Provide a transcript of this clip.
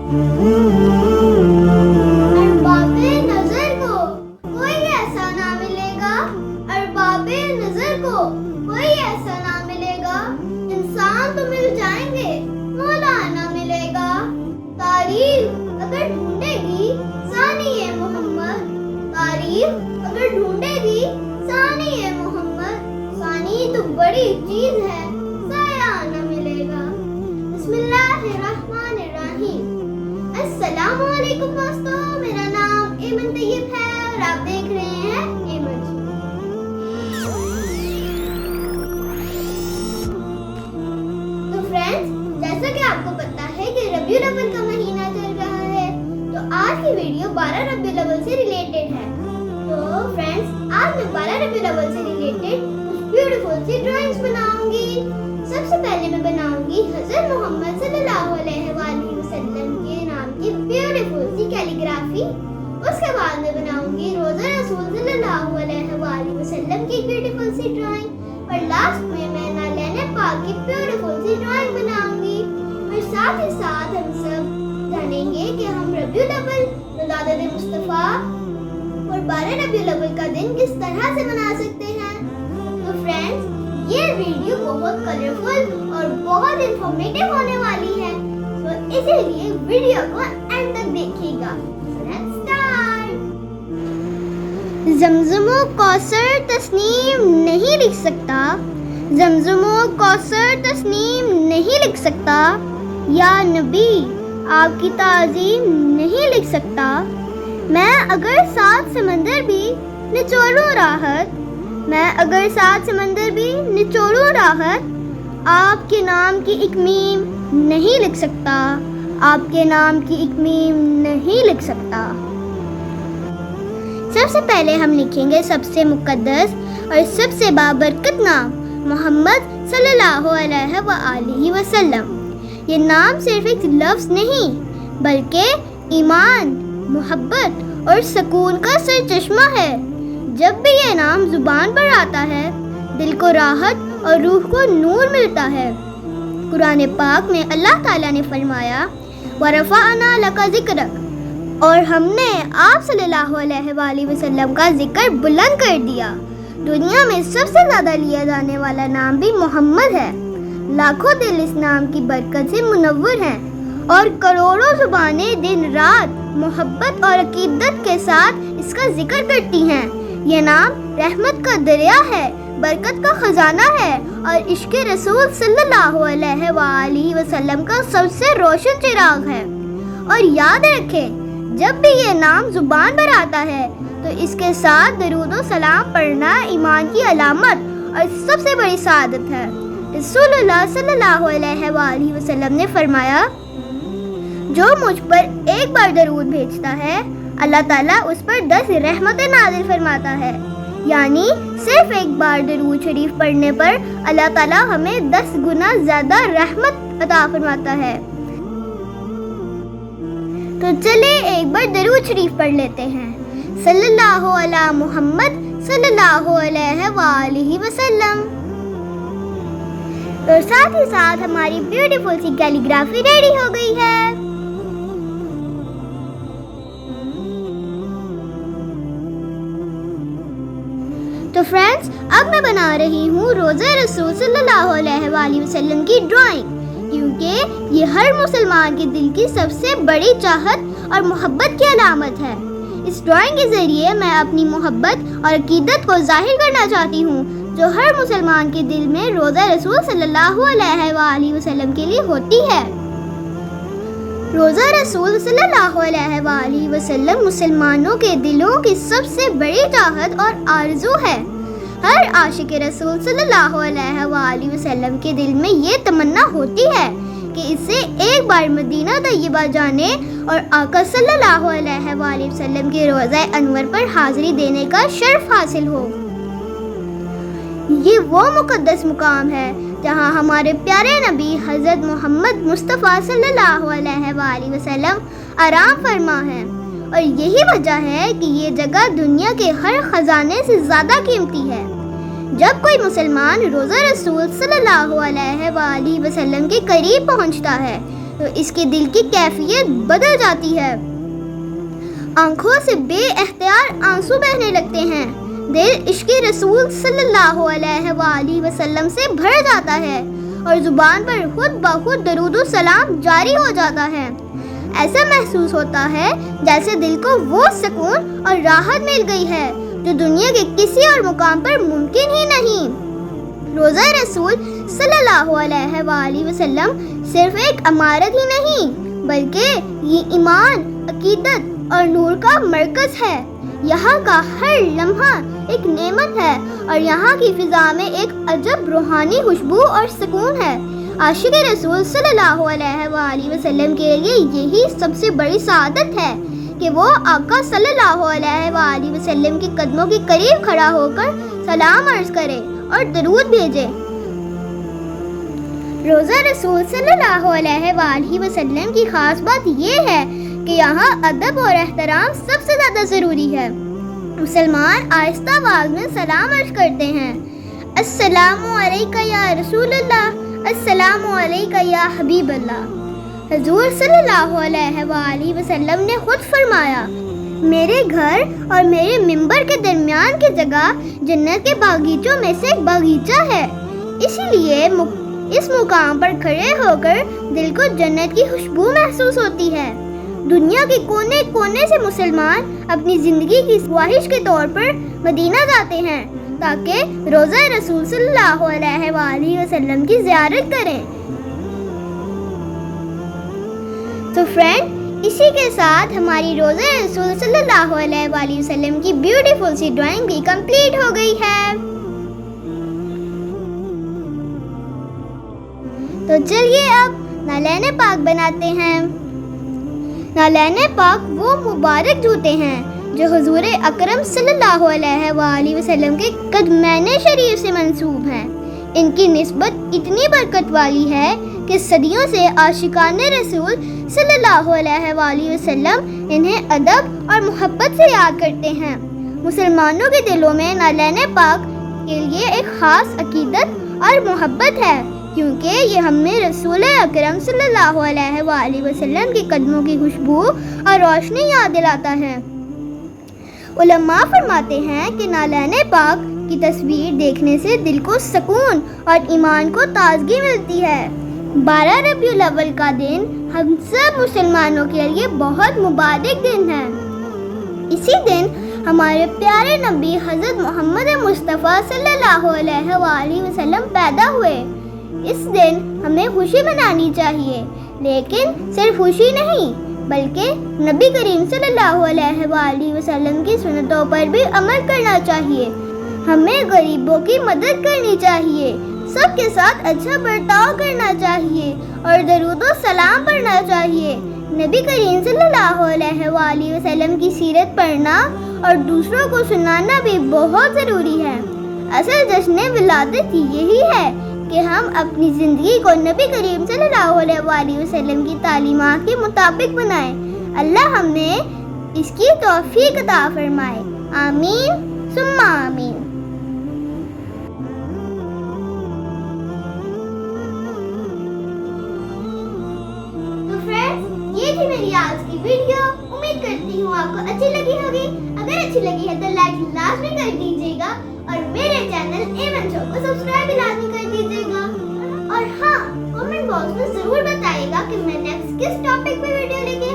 अरबाबे नजर को कोई ऐसा ना मिलेगा, अरबाबे नजर को कोई ऐसा ना मिलेगा, इंसान तो मिल जाएंगे मौला ना मिलेगा। तारीफ अगर ढूंढेगी सानी-ए मोहम्मद, तारीफ अगर ढूंढेगी सानी-ए मोहम्मद, सानी तो बड़ी चीज है साया ना मिलेगा। बिस्मिल्लाहिर्रहमानिर्रहीम। अस्सलामु अलैकुम दोस्तों, मेरा नाम एमन तैयब है और आप देख रहे हैं एमन। तो फ्रेंड्स, जैसा कि आपको पता है कि रबीउल अव्वल का महीना चल रहा है, तो आज की वीडियो 12 रबीउल अव्वल से रिलेटेड है। तो फ्रेंड्स, आज मैं 12 रबीउल अव्वल से रिलेटेड कुछ ब्यूटीफुल सी ड्राइंग्स बनाऊंगी। सबसे पहले मैं बनाऊंगी हज़रत मोहम्मद सल्लल्लाहु अलैहि वसल्लम के नाम की ब्यूटीफुल सी कैलीग्राफी। उसके बाद मैं बनाऊंगी रोज़ा रसूल सल्लल्लाहु अलैहि वसल्लम की ब्यूटीफुल सी ड्राइंग, और लास्ट में मैं नालियान पाक की ब्यूटीफुल सी ड्राइंग बनाऊंगी। और साथ ही साथ हम सब जानेंगे कि हम रबीउल अव्वल, मिलाद मुस्तफ़ा और 12 रबीउल अव्वल का दिन किस तरह से मना सकते हैं। तो फ्रेंड्स, ये वीडियो बहुत कलरफुल और बहुत इंफॉर्मेटिव होने वाली है, तो इसीलिए वीडियो को एंड तक देखिएगा। Let's start. ज़मज़मो कौसर तस्नीम नहीं लिख सकता, ज़मज़मो कौसर तस्नीम नहीं लिख सकता, या नबी आपकी ताज़ीम नहीं लिख सकता। मैं अगर 7 समंदर भी निचोड़ूं राहत, मैं अगर 7 समंदर भी निचोड़ूं राहत, आपके नाम की एक मीम नहीं लिख सकता, आपके नाम की एक मीम नहीं लिख सकता। सबसे पहले हम लिखेंगे सबसे मुक़द्दस और सबसे बाबरकत नाम मोहम्मद सल्लल्लाहु अलैहि वसल्लम। ये नाम सिर्फ एक लफ्ज़ नहीं बल्कि ईमान, मोहब्बत और सुकून का सरचश्मा है। जब भी ये नाम ज़ुबान पर आता है, दिल को राहत और रूह को नूर मिलता है। कुरान पाक में अल्लाह ताला ने फरमाया, वरफ़अना लका ज़िक्रक, और हमने आप सल्लल्लाहु अलैहि वसल्लम का जिक्र बुलंद कर दिया। दुनिया में सबसे ज़्यादा लिया जाने वाला नाम भी मोहम्मद है। लाखों दिल इस नाम की बरकत से मुनव्वर हैं और करोड़ों ज़ुबानें दिन रात मोहब्बत और अकीदत के साथ इसका जिक्र करती हैं। ये नाम रहमत का दरिया है, बरकत का खजाना है और इश्क़ रसूल सल्लल्लाहु अलैहि वसल्लम का सबसे रोशन चिराग है। और याद रखें, जब भी ये नाम ज़ुबान पर आता है तो इसके साथ दरूद और सलाम पढ़ना ईमान की अलामत और सबसे बड़ी सादत है। रसूलुल्लाह सल्लल्लाहु अलैहि वसल्लम ने फरमाया, जो मुझ पर एक बार दरूद भेजता है, अल्लाह ताला उस पर 10 रहमतें नाज़िल फरमाता है। यानी सिर्फ एक बार दरूद शरीफ पढ़ने पर अल्लाह ताला हमें 10 गुना ज़्यादा रहमत अता फरमाता है। तो चले एक बार दरूद शरीफ पढ़ लेते हैं। सल्लल्लाहु अला मुहम्मद सल्लल्लाहु अलैहि वसल्लम। तो साथ ही साथ हमारी ब्यूटीफुल सी कैलीग्राफी रेडी हो गई है। तो फ्रेंड्स, अब मैं बना रही हूँ रोज़ा रसूल सल्लल्लाहु अलैहि वसल्लम की ड्राइंग, क्योंकि ये हर मुसलमान के दिल की सबसे बड़ी चाहत और मोहब्बत की अलामत है। इस ड्राइंग के ज़रिए मैं अपनी मोहब्बत और अकीदत को ज़ाहिर करना चाहती हूँ, जो हर मुसलमान के दिल में रोज़ा रसूल सल्लल्लाहु अलैहि वसल्लम के लिए होती है। रोज़ा रसूल सल्लल्लाहु अलैहि वसल्लम मुसलमानों के दिलों की सबसे बड़ी चाहत और आरज़ू है। हर आशिक रसूल सल्लल्लाहु अलैहि वसल्लम के दिल में ये तमन्ना होती है कि इससे एक बार मदीना तैयबा जाने और आका सल्लल्लाहु अलैहि वसल्लम के रोज़ा अनवर पर हाज़िरी देने का शर्फ हासिल हो। ये वो मुक़द्दस मुकाम है जहाँ हमारे प्यारे नबी हज़रत मोहम्मद मुस्तफ़ा सल्लल्लाहु अलैहि वसल्लम आराम फरमा हैं, और यही वजह है कि ये जगह दुनिया के हर ख़जाने से ज़्यादा कीमती है। जब कोई मुसलमान रोज़ा रसूल सल्लल्लाहु अलैहि वसल्लम के करीब पहुँचता है تو اس کے دل کی کیفیت بدل جاتی ہے. آنکھوں سے بے اختیار آنسو بہنے لگتے ہیں. دل عشق رسول صلی اللہ علیہ وآلہ وسلم سے بھر جاتا ہے اور زبان پر خود بخود درود و سلام جاری ہو جاتا ہے. ایسا محسوس ہوتا ہے جیسے دل کو وہ سکون اور راحت مل گئی ہے جو دنیا کے کسی اور مقام پر ممکن ہی نہیں. روضہ رسول صلی اللہ علیہ وآلہ وسلم صرف ایک عمارت ہی نہیں بلکہ یہ ایمان، عقیدت اور نور کا مرکز ہے. یہاں کا ہر لمحہ ایک نعمت ہے اور یہاں کی فضا میں ایک عجب روحانی خوشبو اور سکون ہے. عاشق رسول صلی اللہ علیہ وآلہ وسلم کے لیے یہی سب سے بڑی سعادت ہے کہ وہ آقا صلی اللہ علیہ وآلہ وسلم کے قدموں کے قریب کھڑا ہو کر سلام عرض کرے اور درود بھیجے. روضہ رسول صلی اللہ علیہ وآلہ وسلم کی خاص بات یہ ہے کہ یہاں ادب اور احترام سب سے زیادہ ضروری ہے. مسلمان آہستہ آواز میں سلام عرض کرتے ہیں. السلام علیکہ یا رسول اللہ، السلام علیکہ یا حبیب اللہ. حضور صلی اللہ علیہ وآلہ وسلم نے خود فرمایا، میرے گھر اور میرے منبر کے درمیان کی جگہ جنت کے باغیچوں میں سے ایک باغیچہ ہے. اسی لیے اس مقام پر کھڑے ہو کر دل کو جنت کی خوشبو محسوس ہوتی ہے. دنیا کے کونے کونے سے مسلمان اپنی زندگی کی خواہش کے طور پر مدینہ جاتے ہیں تاکہ روضہ رسول صلی اللہ علیہ وآلہ وسلم کی زیارت کریں. تو فرینڈ، اسی کے ساتھ ہماری روضہ رسول صلی اللہ علیہ وآلہ وسلم کی بیوٹیفل سی ڈرائنگ بھی کمپلیٹ ہو گئی ہے. تو چلیے اب نالین پاک بناتے ہیں. نالین پاک وہ مبارک جوتے ہیں جو حضور اکرم صلی اللہ علیہ وآلہ وسلم کے قدمین شریف سے منسوب ہیں. ان کی نسبت اتنی برکت والی ہے کہ صدیوں سے عاشقان رسول صلی اللہ علیہ وآلہ وسلم انہیں ادب اور محبت سے یاد کرتے ہیں. مسلمانوں کے دلوں میں نالین پاک کے لیے ایک خاص عقیدت اور محبت ہے کیونکہ یہ ہمیں رسول اکرم صلی اللہ علیہ وآلہ وسلم کے قدموں کی خوشبو اور روشنی یاد دلاتا ہے. علماء فرماتے ہیں کہ نالین پاک کی تصویر دیکھنے سے دل کو سکون اور ایمان کو تازگی ملتی ہے. 12 ربیع الاول کا دن ہم سب مسلمانوں کے لیے بہت مبارک دن ہے. اسی دن ہمارے پیارے نبی حضرت محمد مصطفیٰ صلی اللہ علیہ وآلہ وسلم پیدا ہوئے. اس دن ہمیں خوشی منانی چاہیے، لیکن صرف خوشی نہیں بلکہ نبی کریم صلی اللہ علیہ وآلہ وسلم کی سنتوں پر بھی عمل کرنا چاہیے. ہمیں غریبوں کی مدد کرنی چاہیے، سب کے ساتھ اچھا برتاؤ کرنا چاہیے اور درود و سلام پڑھنا چاہیے. نبی کریم صلی اللہ علیہ وآلہ وسلم کی سیرت پڑھنا اور دوسروں کو سنانا بھی بہت ضروری ہے. اصل جشن ولادت یہی ہے کہ ہم اپنی زندگی کو نبی کریم صلی اللہ علیہ وآلہ وسلم کی تعلیمات کے مطابق بنائیں. اللہ ہمیں اس کی توفیق عطا فرمائے. آمین ثم آمین. تو فرینڈز، یہ تھی میری آج کی ویڈیو. امید کرتی ہوں آپ کو اچھی لگی ہوگی. اگر اچھی لگی ہے تو لائک لازمی کر دیجیے گا اور میرے چینل ایون شو کو سبسکرائب بھی لازمی کر دیجیے گا. اور ہاں، کمنٹ باکس میں ضرور بتائیے گا کہ میں نیکسٹ کس ٹاپک پہ ویڈیو لے کے